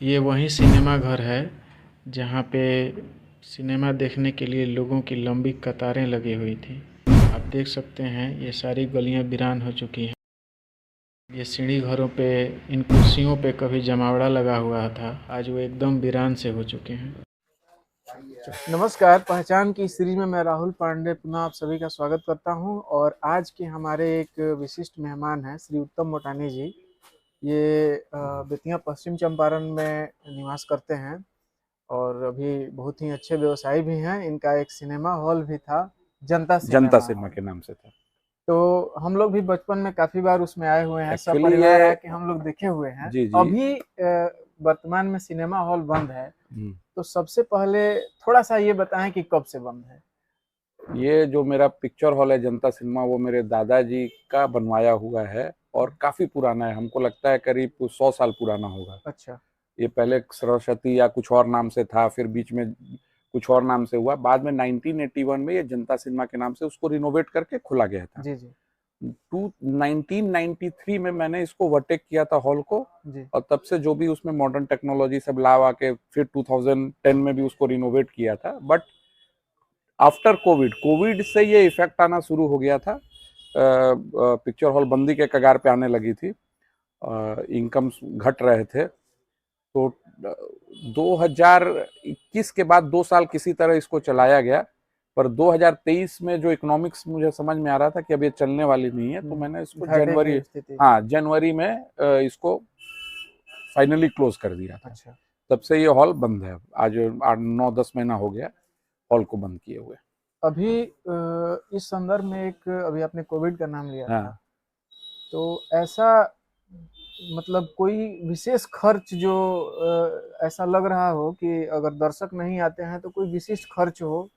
ये वही सिनेमा घर है जहाँ पे सिनेमा देखने के लिए लोगों की लंबी कतारें लगी हुई थी। आप देख सकते हैं ये सारी गलियां वीरान हो चुकी हैं। ये सीढ़ी घरों पे इन कुर्सियों पे कभी जमावड़ा लगा हुआ था, आज वो एकदम वीरान से हो चुके हैं। नमस्कार, पहचान की सीरीज में मैं राहुल पांडे पुनः आप सभी का स्वागत करता हूं। और आज के हमारे एक विशिष्ट मेहमान हैं श्री उत्तम मोटानी जी। ये बेतिया पश्चिम चंपारण में निवास करते हैं और अभी बहुत ही अच्छे व्यवसायी भी हैं। इनका एक सिनेमा हॉल भी था, जनता जनता सिनेमा सिनेमा हॉल। के नाम से था। तो हम लोग भी बचपन में काफी बार उसमें आए हुए हैं, एक्चुअली ये सपरिवार आके हम लोग देखे हुए हैं। जी जी। अभी वर्तमान में सिनेमा हॉल बंद है। हम्म। तो सबसे पहले थोड़ा सा ये बताएं कि कब से बंद है। ये जो मेरा पिक्चर हॉल है जनता सिनेमा, वो मेरे दादाजी का बनवाया हुआ है और काफी पुराना है। हमको लगता है करीब 100 साल पुराना होगा। अच्छा। ये पहले सरस्वती या कुछ और नाम से था, फिर बीच में कुछ और नाम से हुआ, बाद में 1981 में ये जनता सिनेमा के नाम से उसको रिनोवेट करके खोला गया था। जी जी 1993 में मैंने इसको ओवरटेक किया था हॉल को। जी। और तब से जो भी उसमें मॉडर्न टेक्नोलॉजी सब ला के फिर 2010 में भी उसको रिनोवेट किया था। बट आफ्टर कोविड से ये इफेक्ट आना शुरू हो गया था। पिक्चर हॉल बंदी के कगार पे आने लगी थी, इनकम घट रहे थे। तो 2021 के बाद 2 साल किसी तरह इसको चलाया गया, पर 2023 में जो इकोनॉमिक्स मुझे समझ में आ रहा था कि अब ये चलने वाली नहीं है, तो मैंने इसको घाटे की स्थिति। जनवरी में इसको फाइनली क्लोज कर दिया था। अच्छा। तब से ये हॉल बंद है। आज 8 9 10 महीना हो गया हॉल को बंद किए हुए। अभी इस संदर्भ में एक अभी आपने कोविड का नाम लिया था, हाँ। तो ऐसा मतलब कोई विशेष खर्च जो ऐसा लग रहा हो कि अगर दर्शक नहीं आते हैं तो कोई विशिष्ट खर्च हो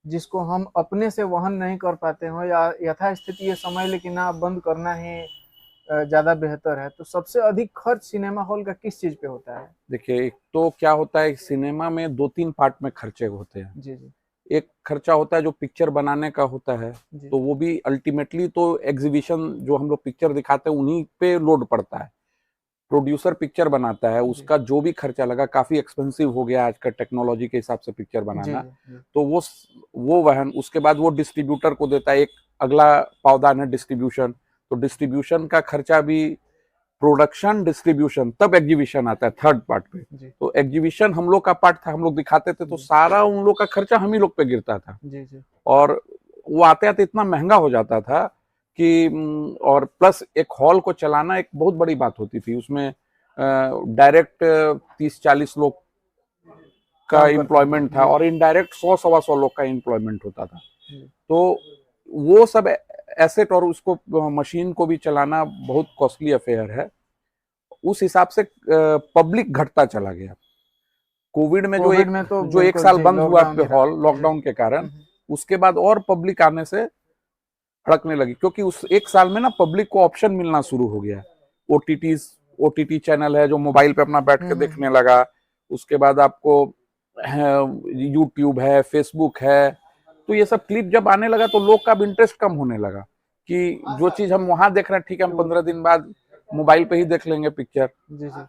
जिसको हम अपने से वहन नहीं कर पाते हो, या यथास्थिति ये समझ लें कि ना बंद करना ही ज्यादा बेहतर है, तो सबसे अधिक खर्च सिनेमा हॉल का किस चीज पे होता है। देखिए, एक तो क्या होता है, सिनेमा में 2 3 पार्ट में खर्चे होते हैं। जी जी एक खर्चा होता है जो पिक्चर बनाने का होता है, जी। तो वो भी अल्टीमेटली तो एग्जीबिशन जो हम लोग पिक्चर दिखाते हैं उन्हीं पे लोड पड़ता है। प्रोड्यूसर पिक्चर बनाता है, जी उसका जो भी खर्चा लगा, काफी एक्सपेंसिव हो गया आज का टेक्नोलॉजी के हिसाब से पिक्चर जी बनाना। जी जी। तो वो वहन उसके बाद वो डिस्ट्रीब्यूटर को देता है। एक अगला पावदान है डिस्ट्रीब्यूशन। तो डिस्ट्रीब्यूशन का खर्चा भी, प्रोडक्शन, डिस्ट्रीब्यूशन, तब एग्जीबिशन आता है थर्ड पार्ट पे। जी तो एग्जीबिशन हम लोग का पार्ट था, हम लोग दिखाते थे, तो जी सारा उन लोग का खर्चा हम ही लोग पे गिरता था। जी जी। और वो आते आते इतना महंगा हो जाता था कि और प्लस एक हॉल को चलाना एक बहुत बड़ी बात होती थी। उसमें डायरेक्ट 30 40 लोग का काम करते हैं एम्प्लॉयमेंट था जी। और इनडायरेक्ट 100 सवा 100 लोग का एम्प्लॉयमेंट होता था। जी तो वो सब एसेट और उसको मशीन को भी चलाना बहुत कॉस्टली अफेयर है। उस हिसाब से पब्लिक घटता चला गया। कोविड में कोविड में तो जो एक बिल्कुल साल जी, बंद हुआ लॉकडाउन ही रहा हॉल जी। लॉकडाउन के कारण, उसके बाद और पब्लिक आने से हड़कने लगी, क्योंकि उस एक साल में ना पब्लिक को ऑप्शन मिलना शुरू हो गया। ओटीटी चैनल है जो मोबाइल पे अपना बैठ के देखने लगा। उसके बाद आपको यूट्यूब है, फेसबुक है। तो ये सब क्लिप जब आने लगा तो लोग का भी इंटरेस्ट कम होने लगा कि जो चीज हम वहां देख रहे हैं, ठीक है, हम 15 दिन बाद मोबाइल पे ही देख लेंगे पिक्चर। जी जी।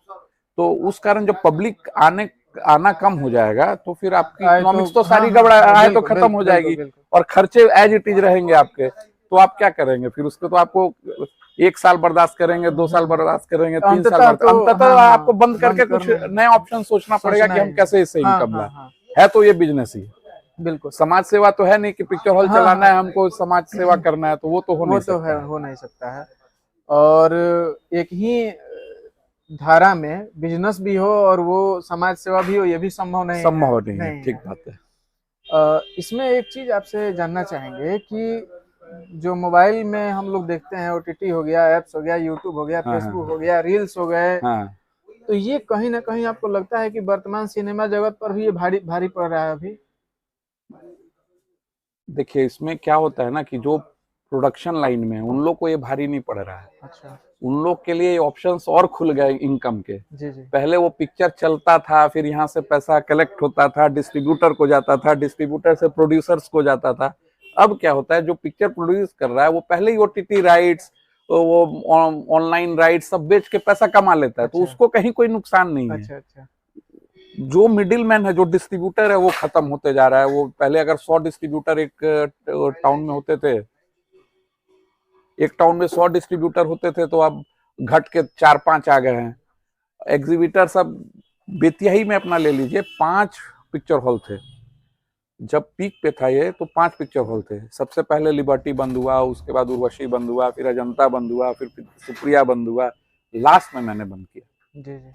तो उस कारण जब पब्लिक आना कम हो जाएगा तो फिर आपकी आए तो इकोनॉमिक्स तो हाँ सारी हाँ गड़बड़ हाँ, आए तो बिल्कुल खत्म हो बिल्कुल बिल्कुल जाएगी। बिल्कुल। और खर्चे एज इट इज रहेंगे आपके, तो आप क्या करेंगे फिर उसको? तो आपको 1 साल बर्दाश्त करेंगे, 2 साल बर्दाश्त करेंगे, 3 साल अंततः बर्दाश्त, तो हाँ अंततः आपको हाँ बंद बंद करके कुछ करना ही नया ऑप्शन सोचना पड़ेगा सोचना कि ही हम है। कैसे इससे हाँ इनकम हाँ लाए। हाँ है तो ये बिजनेस ही है। बिल्कुल। समाज सेवा तो है नहीं कि पिक्चर हॉल हाँ चलाना हाँ, है हमको, समाज सेवा करना है, तो वो तो हो वो नहीं तो है, सकता है। हो नहीं सकता है। और एक ही धारा में बिजनेस भी हो और वो समाज सेवा भी हो, ये भी संभव नहीं है। संभव नहीं है, नहीं ठीक है। बात है। इसमें एक चीज आपसे जानना चाहेंगे कि जो मोबाइल में हम लोग देखते हैं, ओटीटी हो गया, एप्स हो गया, यूट्यूब हो गया, हाँ फेसबुक हाँ हो गया, रील्स हो गए, हाँ। तो ये कहीं ना कहीं आपको लगता है कि वर्तमान सिनेमा जगत पर भी ये भारी भारी पड़ रहा है अभी। देखिए, इसमें क्या होता है ना कि जो प्रोडक्शन लाइन में उन लोग को ये भारी नहीं पड़ रहा है। अच्छा। उन लोग के लिए ऑप्शंस और खुल गए इनकम के। जी जी पहले वो पिक्चर चलता था, फिर यहाँ से पैसा कलेक्ट होता था, डिस्ट्रीब्यूटर को जाता था, डिस्ट्रीब्यूटर से प्रोड्यूसर्स को जाता था। अब क्या होता है, जो पिक्चर प्रोड्यूस कर रहा है वो पहले ही ओटीटी राइट्स, वो ऑनलाइन राइट्स सब बेच के पैसा कमा लेता है, तो अच्छा उसको कहीं कोई नुकसान नहीं है। अच्छा अच्छा। जो मिडिल मैन है, जो डिस्ट्रीब्यूटर है, वो खत्म होते जा रहा है। वो पहले अगर 100 डिस्ट्रीब्यूटर एक टाउन में होते थे, एक टाउन में 100 डिस्ट्रीब्यूटर होते थे, तो अब घट के 4-5 आ गए हैं। एग्जीबिटर सब बेतिया ही में अपना ले लीजिए, 5 पिक्चर हॉल थे जब पीक पे था ये, तो 5 पिक्चर हॉल थे। सबसे पहले लिबर्टी बंद हुआ, उसके बाद उर्वशी बंद हुआ, फिर अजंता बंद हुआ, फिर सुप्रिया बंद हुआ, लास्ट में मैंने बंद किया। जी जी।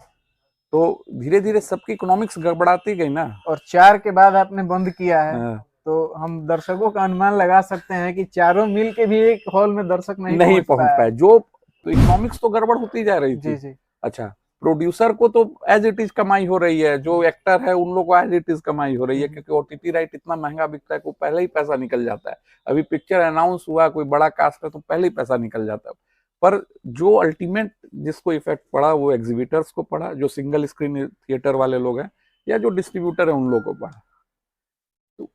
तो धीरे धीरे सबकी इकोनॉमिक्स गड़बड़ाती गई ना। और 4 के बाद आपने बंद किया है, हाँ, तो हम दर्शकों का अनुमान लगा सकते हैं कि चारों मिल के भी एक हॉल में दर्शक नहीं पहुंच पहुंच पाए। जो तो इकोनॉमिक्स तो गड़बड़ होती जा रही जी थी। जी। अच्छा, प्रोड्यूसर को तो एज इट इज कमाई हो रही है, जो एक्टर है उन लोगों को एज इट इज कमाई हो रही है, क्योंकि ओटीटी राइट इतना महंगा बिकता है कि पहले ही पैसा निकल जाता है। अभी पिक्चर अनाउंस हुआ, कोई बड़ा कास्ट है, तो पहले ही पैसा निकल जाता है। पर जो अल्टीमेट जिसको इफेक्ट पड़ा वो एग्जीबिटर्स को पड़ा, जो सिंगल स्क्रीन थिएटर वाले लोग हैं या जो डिस्ट्रीब्यूटर है उन लोगों को पड़ा। तो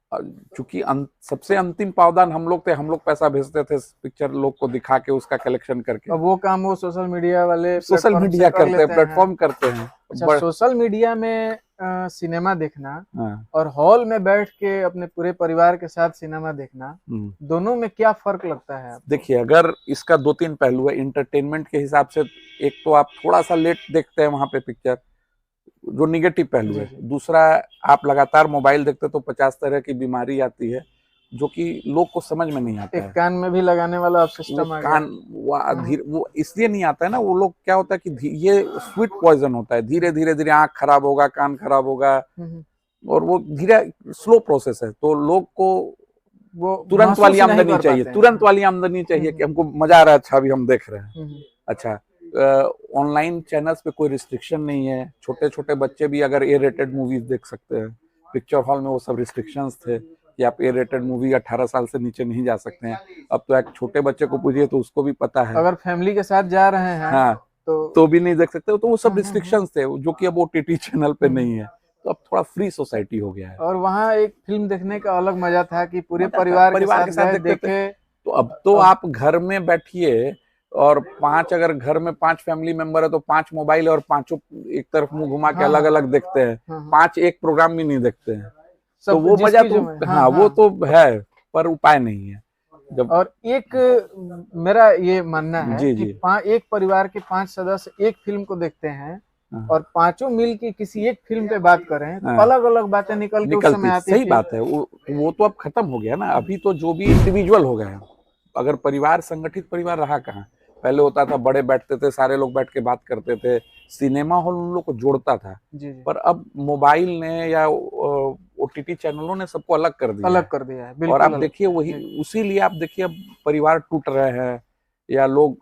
चूंकि सबसे अंतिम पावदान हम लोग थे, हम लोग पैसा भेजते थे पिक्चर लोग को दिखा के, उसका कलेक्शन करके। अब वो काम वो सोशल मीडिया वाले सोशल मीडिया करते हैं, प्लेटफॉर्म करते हैं। अच्छा, सोशल मीडिया में सिनेमा देखना हाँ। और हॉल में बैठ के अपने पूरे परिवार के साथ सिनेमा देखना, दोनों में क्या फर्क लगता है? देखिए, अगर इसका 2-3 पहलू है इंटरटेनमेंट के हिसाब से। एक तो आप थोड़ा सा लेट देखते हैं वहां पे पिक्चर, जो निगेटिव पहलू है। दूसरा, आप लगातार मोबाइल देखते तो 50 तरह की बीमारी आती है, जो कि लोग को समझ में नहीं आता है। कान में भी लगाने वाला सिस्टम आ गया। वो इसलिए नहीं आता है ना, वो लोग क्या होता है कि ये स्वीट पॉइजन होता है, धीरे धीरे धीरे आंख खराब होगा, कान खराब होगा, और वो धीरे स्लो प्रोसेस है। तो लोग को वो तुरंत वाली आमदनी चाहिए, तुरंत वाली आमदनी चाहिए कि हमको मजा आ रहा है, अच्छा अभी हम देख रहे हैं। अच्छा, ऑनलाइन चैनल्स पे कोई रिस्ट्रिक्शन नहीं है, छोटे छोटे बच्चे भी अगर ए रेटेड मूवीज देख सकते हैं। पिक्चर हॉल में वो सब रिस्ट्रिक्शंस थे कि आप ए रेटेड मूवी 18 साल से नीचे नहीं जा सकते हैं। अब तो एक छोटे बच्चे को पूछिए तो उसको भी पता है, अगर फैमिली के साथ जा रहे हैं हाँ तो भी नहीं देख सकते। तो वो सब रिस्ट्रिक्शंस थे, जो कि अब ओटीटी चैनल पे नहीं है। तो अब थोड़ा फ्री सोसाइटी हो गया है। और वहाँ एक फिल्म देखने का अलग मजा था कि पूरे परिवार के साथ देखे। तो अब तो आप घर में बैठिए, और 5 अगर घर में 5 फैमिली मेंबर है तो 5 मोबाइल, और पांचों एक तरफ मुंह घुमा के अलग अलग देखते हैं। 5 एक प्रोग्राम भी नहीं देखते हैं। तो वो मजा तो वो तो है, पर उपाय नहीं है। और एक मेरा ये मानना है कि एक परिवार के 5 सदस्य एक फिल्म को देखते हैं और पांचों मिल के किसी एक फिल्म पे बात करें तो अलग अलग बातें निकलती है। सही बात है, वो तो अब खत्म हो गया ना। अभी तो जो भी इंडिविजुअल हो गया है। अगर परिवार, संगठित परिवार रहा कहाँ? पहले होता था बड़े बैठते थे, सारे लोग बैठ के बात करते थे, सिनेमा हॉल उन लोग को जोड़ता था। पर अब मोबाइल ने या ओटीटी चैनलों ने सबको अलग कर दिया है। और आप देखिए वही, उसी लिए आप देखिए अब परिवार टूट रहे हैं, या लोग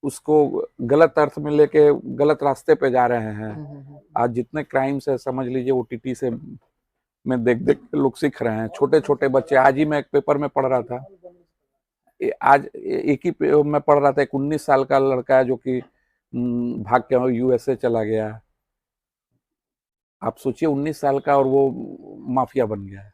उसको गलत अर्थ में लेके गलत रास्ते पे जा रहे हैं। आज जितने क्राइम्स है समझ लीजिए ओटीटी से में देख देख के लोग सीख रहे हैं। छोटे छोटे बच्चे, आज ही मैं एक पेपर में पढ़ रहा था, आज एक ही मैं पढ़ रहा था, एक 19 साल का लड़का है जो कि भाग के यूएसए चला गया। आप सोचिए 19 साल का, और वो माफिया बन गया है,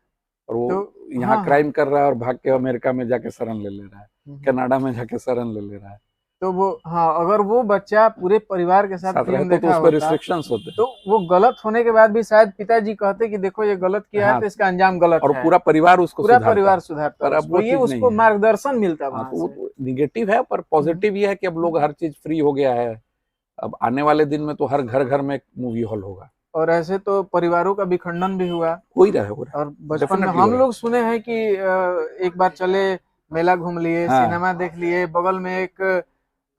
और वो तो यहाँ क्राइम कर रहा है और भाग के अमेरिका में जाके शरण ले रहा है, कनाडा में जाके शरण ले रहा है। तो वो अगर वो बच्चा पूरे परिवार के साथ फिल्म देखा तो रिस्ट्रिक्शंस होते, तो वो गलत होने के बाद भी शायद पिताजी कहते कि देखो ये गलत किया है तो इसका अंजाम गलत है, और पूरा परिवार सुधारता। अब ये उसको मार्गदर्शन मिलता है। वो निगेटिव है, पर पॉजिटिव ये है कि अब लोग हर चीज फ्री हो गया है। अब आने वाले दिन में तो हर घर घर में मूवी हॉल होगा। और ऐसे तो परिवारों का विखंडन भी हुआ, हो ही रहा है। और बचपन में हम लोग सुने हैं कि एक बार चले मेला घूम लिए, सिनेमा देख लिए, बगल में एक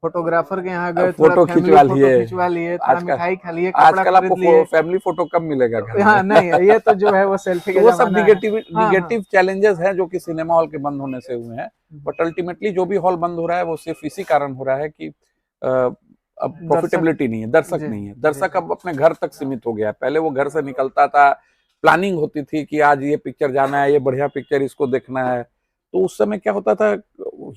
फोटोग्राफर के यहाँ गए, फोटो खिंचवा लिए, थोड़ा मिठाई खा लिए, आजकल आपको फैमिली फोटो कब मिलेगा? हाँ नहीं, ये तो जो है वो सेल्फी के वो सब निगेटिव चैलेंजेस हैं जो कि सिनेमा हॉल के बंद होने से हुए हैं। बट अल्टीमेटली जो भी हॉल बंद हो रहा है वो सिर्फ इसी कारण हो रहा है कि अब प्रॉफिटेबिलिटी नहीं है, दर्शक नहीं है। दर्शक अब अपने घर तक सीमित हो गया है। पहले वो घर से निकलता था, प्लानिंग होती थी कि आज ये पिक्चर जाना है, ये बढ़िया पिक्चर, इसको देखना है। तो उस समय क्या होता था,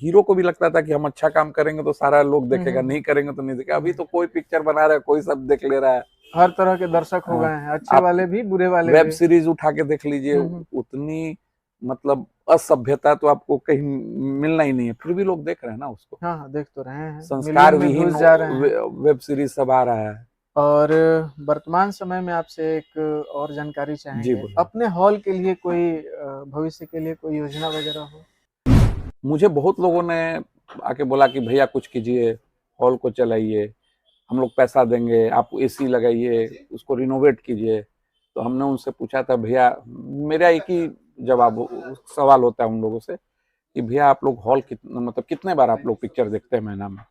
हीरो को भी लगता था कि हम अच्छा काम करेंगे तो सारा लोग देखेगा, नहीं करेंगे तो नहीं देखेगा। अभी तो कोई पिक्चर बना रहा है, कोई सब देख ले रहा है, हर तरह के दर्शक हो गए हैं, अच्छे वाले भी, बुरे वाले भी। वेब सीरीज उठा के देख लीजिए, उतनी मतलब असभ्यता तो आपको कहीं मिलना ही नहीं है, फिर भी लोग देख रहे हैं ना उसको। हाँ, देख तो रहे हैं। संस्कार विहीन वेब सीरीज सब आ रहा है। और वर्तमान समय में आपसे एक और जानकारी जी चाहेंगे, बोलिए। अपने हॉल के लिए कोई भविष्य के लिए कोई योजना वगैरह हो? मुझे बहुत लोगों ने आके बोला कि भैया कुछ कीजिए, हॉल को चलाइए, हम लोग पैसा देंगे, आप एसी लगाइए, उसको रिनोवेट कीजिए। तो हमने उनसे पूछा था भैया, मेरा एक ही जवाब सवाल होता है उन लोगों से कि भैया आप लोग हॉल कितना मतलब कितने बार आप लोग पिक्चर देखते हैं महीना में?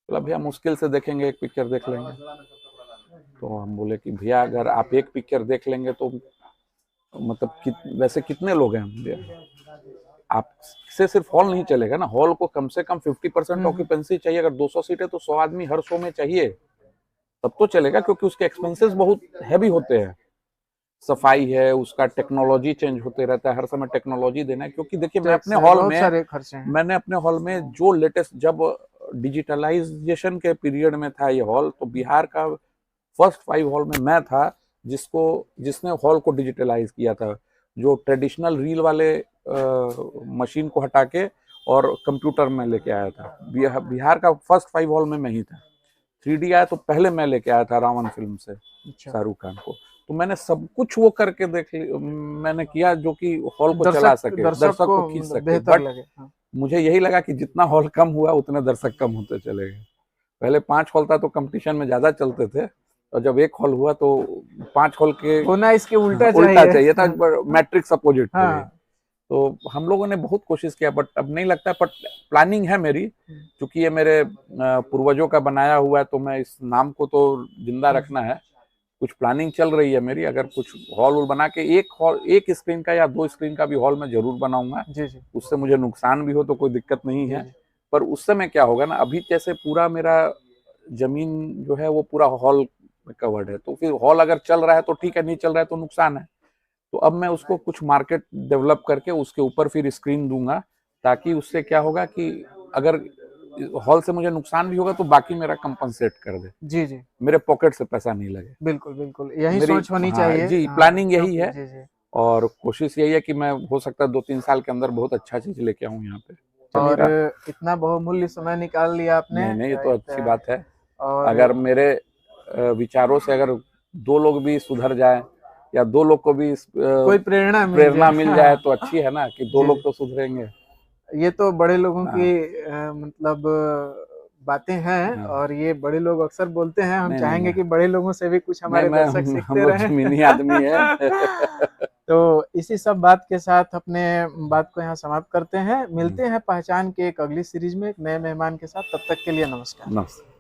बोला भैया मुश्किल से देखेंगे, एक पिक्चर देख लेंगे। तो हम बोले कि भैया अगर आप एक पिक्चर देख लेंगे तो मतलब वैसे कितने लोग हैं भैया? आपसे सिर्फ हॉल नहीं चलेगा ना, हॉल को कम से कम 50% ऑक्यूपेंसी चाहिए। अगर 200 सीट है तो 100 आदमी हर शो में चाहिए, तब तो चलेगा, क्योंकि उसके एक्सपेंसेस बहुत हैवी होते हैं। सफाई है, उसका टेक्नोलॉजी चेंज होते रहता है, हर समय टेक्नोलॉजी देना है। क्योंकि देखिए मैं टैक्स अपने है, हॉल बहुत में सारे खर्चे हैं। मैंने अपने हॉल में जो लेटेस्ट, जब डिजिटलाइजेशन के पीरियड में था ये हॉल, तो बिहार का फर्स्ट 5 हॉल में मैं था जिसने हॉल को डिजिटलाइज किया था। जो ट्रेडिशनल रील वाले मशीन को हटा के और कंप्यूटर में लेके आया था। बिहार का फर्स्ट 5 हॉल में मैं ही था। 3D आया तो पहले मैं लेके आया था रावण फिल्म से अच्छा, शाहरुख खान को। तो मैंने सब कुछ वो करके मैंने किया जो कि हॉल को चला दर्शक सके, दर्शक दर्शक को को खींच मतलब सके। बेहतर बट लगे। हाँ। मुझे यही लगा कि जितना हॉल कम हुआ उतने दर्शक कम होते चले गए। पहले 5 हॉल था तो कंपटीशन में ज्यादा चलते थे, और जब एक हॉल हुआ तो 5 हॉल के होना इसके उल्टा उल्टा चाहिए। चाहिए था, मैट्रिक्स अपोजिट थे। हाँ। तो हम लोगों ने बहुत कोशिश किया, बट अब नहीं लगता। बट प्लानिंग है मेरी, क्योंकि ये मेरे पूर्वजों का बनाया हुआ है, तो मैं इस नाम को तो जिंदा रखना है। कुछ प्लानिंग चल रही है मेरी, अगर कुछ हॉल वॉल बना के एक स्क्रीन का या 2 स्क्रीन का भी हॉल मैं जरूर बनाऊंगा। जी जी उससे मुझे नुकसान भी हो तो कोई दिक्कत नहीं जी है। जी। पर उस समय क्या होगा ना, अभी जैसे पूरा मेरा जमीन जो है वो पूरा हॉल में कवर्ड है, तो फिर हॉल अगर चल रहा है तो ठीक है, नहीं चल रहा है तो नुकसान है। तो अब मैं उसको कुछ मार्केट डेवलप करके उसके ऊपर फिर स्क्रीन दूंगा, ताकि उससे क्या होगा कि अगर हॉल से मुझे नुकसान भी होगा तो बाकी मेरा कंपनसेट कर दे, जी जी। मेरे पॉकेट से पैसा नहीं लगे। बिल्कुल बिल्कुल, यही मेरी, सोच होनी हाँ चाहिए। जी, हाँ, प्लानिंग यही क्योंकि है। जी जी। और कोशिश यही है कि मैं हो सकता है 2-3 साल के अंदर बहुत अच्छा चीज लेके आऊँ यहाँ पे। चलिए और रहा। इतना बहुमूल्य समय निकाल लिया आपने। नहीं नहीं, ये तो अच्छी बात है। और अगर मेरे विचारों से अगर 2 लोग भी सुधर जाए, या 2 लोग को भी कोई प्रेरणा मिल प्रेरणा जाए। मिल जाए हाँ, तो अच्छी है ना, कि 2 जी लोग जी। तो सुधरेंगे। ये तो बड़े लोगों की हाँ मतलब बातें हैं, हाँ। और ये बड़े लोग अक्सर बोलते हैं। हम नहीं नहीं चाहेंगे नहीं कि बड़े लोगों से भी कुछ नहीं, हमारे मैं दर्शक हम सीखते लोग रहें। जमीनी आदमी है। तो इसी सब बात के साथ अपने बात को यहाँ समाप्त करते हैं। मिलते हैं पहचान के एक अगली सीरीज में एक नए मेहमान के साथ। तब तक के लिए नमस्कार। नमस्कार।